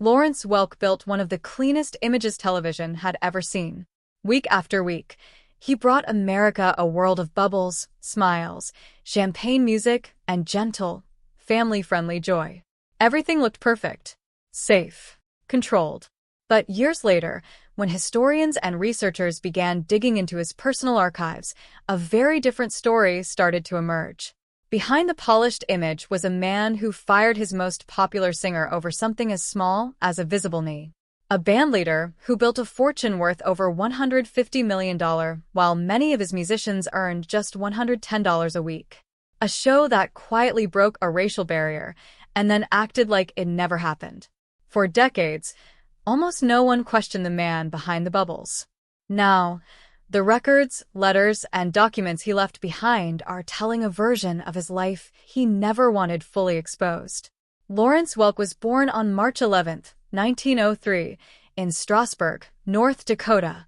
Lawrence Welk built one of the cleanest images television had ever seen. Week after week, he brought America a world of bubbles, smiles, champagne music, and gentle, family-friendly joy. Everything looked perfect, safe, controlled. But years later, when historians and researchers began digging into his personal archives, a very different story started to emerge. Behind the polished image was a man who fired his most popular singer over something as small as a visible knee. A bandleader who built a fortune worth over $150 million, while many of his musicians earned just $110 a week. A show that quietly broke a racial barrier and then acted like it never happened. For decades, almost no one questioned the man behind the bubbles. Now, the records, letters, and documents he left behind are telling a version of his life he never wanted fully exposed. Lawrence Welk was born on March 11, 1903, in Strasburg, North Dakota,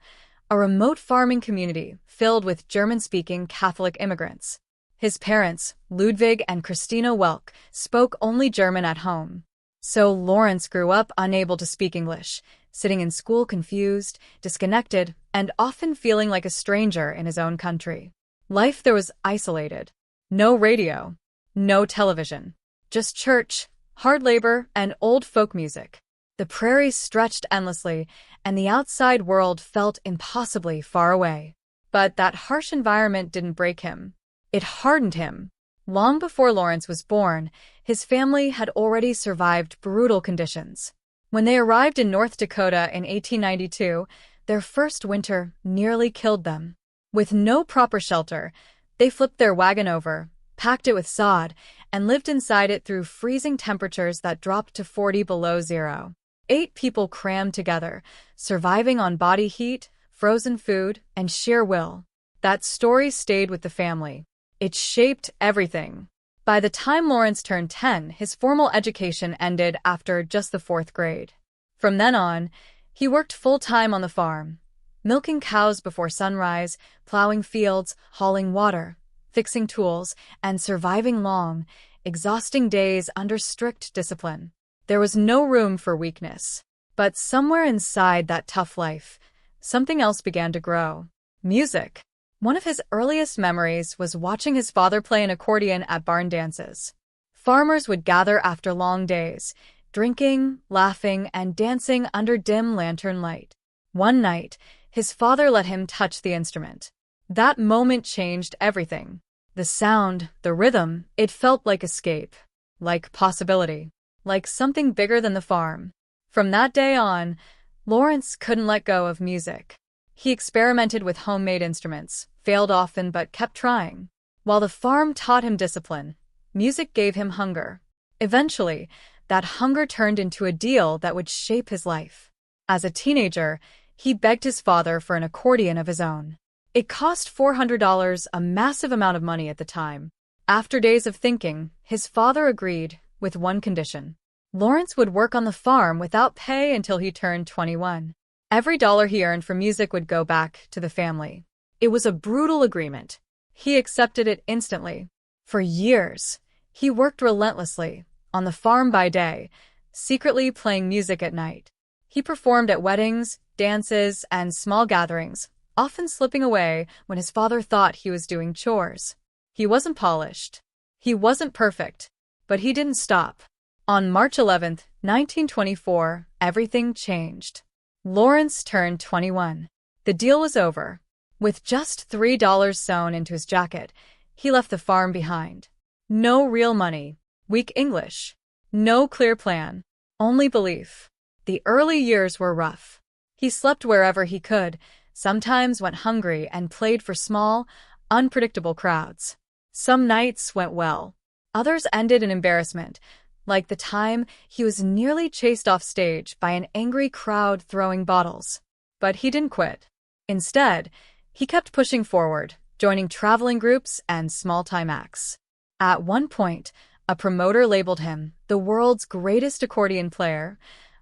a remote farming community filled with German-speaking Catholic immigrants. His parents, Ludwig and Christina Welk, spoke only German at home. So Lawrence grew up unable to speak English, sitting in school confused, disconnected, and often feeling like a stranger in his own country. Life there was isolated. No radio, no television, just church, hard labor, and old folk music. The prairies stretched endlessly, and the outside world felt impossibly far away. But that harsh environment didn't break him. It hardened him. Long before Lawrence was born, his family had already survived brutal conditions. When they arrived in North Dakota in 1892, their first winter nearly killed them. With no proper shelter, they flipped their wagon over, packed it with sod, and lived inside it through freezing temperatures that dropped to 40 below zero. 8 people crammed together, surviving on body heat, frozen food, and sheer will. That story stayed with the family. It shaped everything. By the time Lawrence turned 10, his formal education ended after just the 4th grade. From then on, he worked full-time on the farm, milking cows before sunrise, plowing fields, hauling water, fixing tools, and surviving long, exhausting days under strict discipline. There was no room for weakness. But somewhere inside that tough life, something else began to grow. Music. One of his earliest memories was watching his father play an accordion at barn dances. Farmers would gather after long days, drinking, laughing, and dancing under dim lantern light. One night, his father let him touch the instrument. That moment changed everything. The sound, the rhythm, it felt like escape, like possibility, like something bigger than the farm. From that day on, Lawrence couldn't let go of music. He experimented with homemade instruments, failed often but kept trying. While the farm taught him discipline, music gave him hunger. Eventually, that hunger turned into a deal that would shape his life. As a teenager, he begged his father for an accordion of his own. It cost $400, a massive amount of money at the time. After days of thinking, his father agreed, with one condition. Lawrence would work on the farm without pay until he turned 21. Every dollar he earned from music would go back to the family. It was a brutal agreement. He accepted it instantly. For years, he worked relentlessly, on the farm by day, secretly playing music at night. He performed at weddings, dances, and small gatherings, often slipping away when his father thought he was doing chores. He wasn't polished. He wasn't perfect. But he didn't stop. On March 11, 1924, everything changed. Lawrence turned 21. The deal was over. With just $3 sewn into his jacket, he left the farm behind. No real money, weak English, no clear plan, only belief. The early years were rough. He slept wherever he could, sometimes went hungry and played for small, unpredictable crowds. Some nights went well. Others ended in embarrassment, like the time he was nearly chased off stage by an angry crowd throwing bottles. But he didn't quit. Instead, he kept pushing forward, joining traveling groups and small-time acts. At one point, a promoter labeled him the world's greatest accordion player,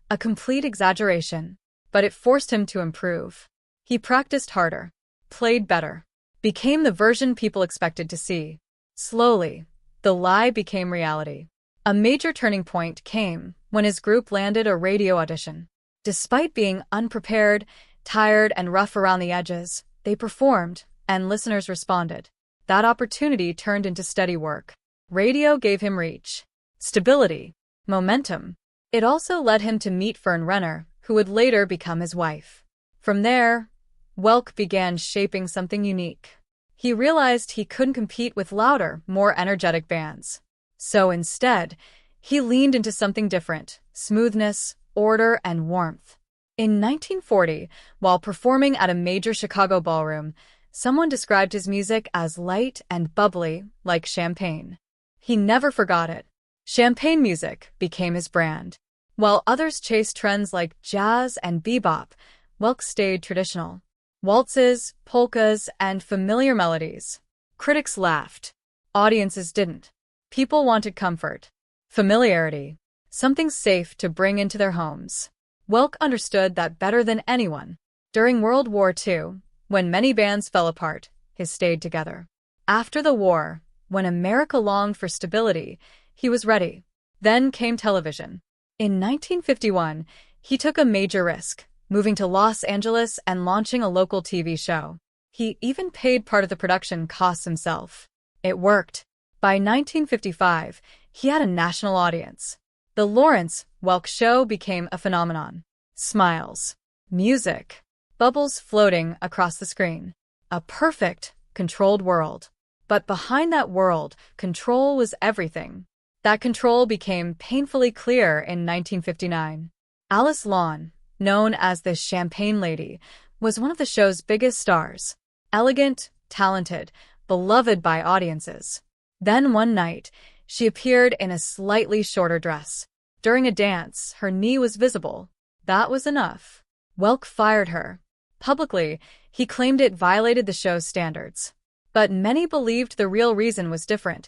a complete exaggeration, but it forced him to improve. He practiced harder, played better, became the version people expected to see. Slowly, the lie became reality. A major turning point came when his group landed a radio audition. Despite being unprepared, tired, and rough around the edges, they performed, and listeners responded. That opportunity turned into steady work. Radio gave him reach, stability, momentum. It also led him to meet Fern Renner, who would later become his wife. From there, Welk began shaping something unique. He realized he couldn't compete with louder, more energetic bands. So instead, he leaned into something different: smoothness, order, and warmth. In 1940, while performing at a major Chicago ballroom, someone described his music as light and bubbly, like champagne. He never forgot it. Champagne music became his brand. While others chased trends like jazz and bebop, Welk stayed traditional. Waltzes, polkas, and familiar melodies. Critics laughed. Audiences didn't. People wanted comfort, familiarity, something safe to bring into their homes. Welk understood that better than anyone. During World War II, when many bands fell apart, he stayed together. After the war, when America longed for stability, he was ready. Then came television. In 1951, he took a major risk, moving to Los Angeles and launching a local TV show. He even paid part of the production costs himself. It worked. By 1955, he had a national audience. The Lawrence Welk Show became a phenomenon. Smiles, music, bubbles floating across the screen. A perfect, controlled world. But behind that world, control was everything. That control became painfully clear in 1959. Alice Lawn, known as the Champagne Lady, was one of the show's biggest stars. Elegant, talented, beloved by audiences. Then one night, she appeared in a slightly shorter dress. During a dance, her knee was visible. That was enough. Welk fired her. Publicly, he claimed it violated the show's standards. But many believed the real reason was different.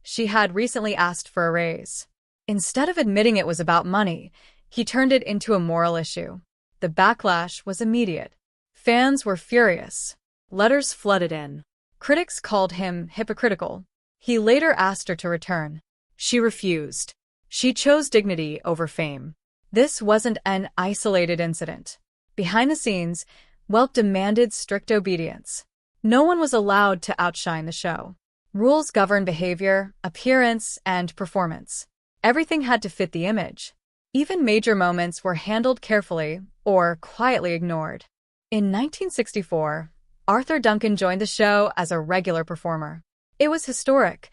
She had recently asked for a raise. Instead of admitting it was about money, he turned it into a moral issue. The backlash was immediate. Fans were furious. Letters flooded in. Critics called him hypocritical. He later asked her to return. She refused. She chose dignity over fame. This wasn't an isolated incident. Behind the scenes, Welk demanded strict obedience. No one was allowed to outshine the show. Rules governed behavior, appearance, and performance. Everything had to fit the image. Even major moments were handled carefully or quietly ignored. In 1964, Arthur Duncan joined the show as a regular performer. It was historic.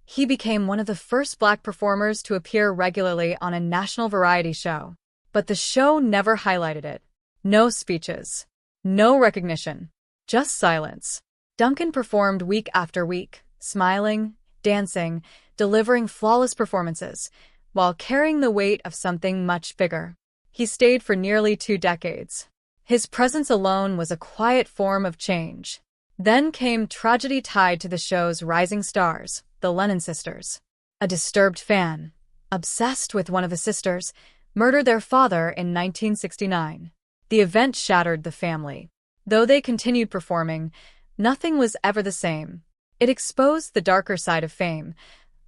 He became one of the first Black performers to appear regularly on a national variety show. But the show never highlighted it. No speeches. No recognition. Just silence. Duncan performed week after week, smiling, dancing, delivering flawless performances, while carrying the weight of something much bigger. He stayed for nearly 2 decades. His presence alone was a quiet form of change. Then came tragedy tied to the show's rising stars, the Lennon sisters. A disturbed fan, obsessed with one of the sisters, murdered their father in 1969. The event shattered the family. Though they continued performing, nothing was ever the same. It exposed the darker side of fame,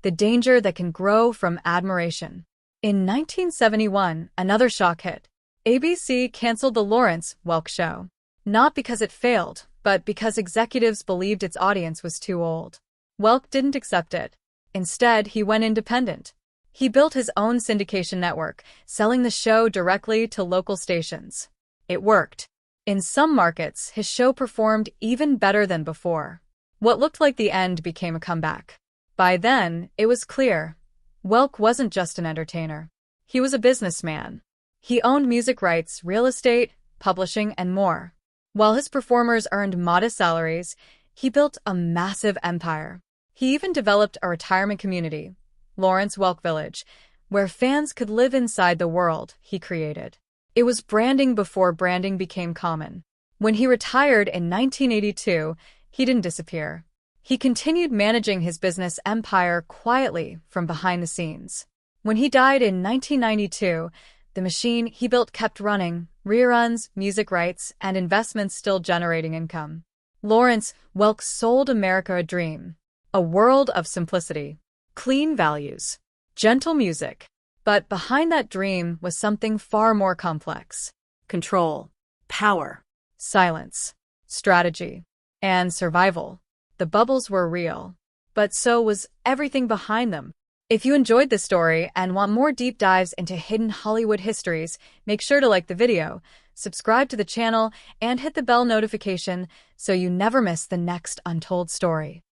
the danger that can grow from admiration. In 1971, another shock hit. ABC canceled the Lawrence Welk Show. Not because it failed, but because executives believed its audience was too old. Welk didn't accept it. Instead, he went independent. He built his own syndication network, selling the show directly to local stations. It worked. In some markets, his show performed even better than before. What looked like the end became a comeback. By then, it was clear. Welk wasn't just an entertainer. He was a businessman. He owned music rights, real estate, publishing, and more. While his performers earned modest salaries, he built a massive empire. He even developed a retirement community, Lawrence Welk Village, where fans could live inside the world he created. It was branding before branding became common. When he retired in 1982, he didn't disappear. He continued managing his business empire quietly from behind the scenes. When he died in 1992, the machine he built kept running, reruns, music rights, and investments still generating income. Lawrence Welk sold America a dream. A world of simplicity, clean values, gentle music, But behind that dream was something far more complex. Control, power. Silence, strategy, and survival. The bubbles were real, but so was everything behind them. If you enjoyed this story and want more deep dives into hidden Hollywood histories, make sure to like the video, subscribe to the channel, and hit the bell notification so you never miss the next untold story.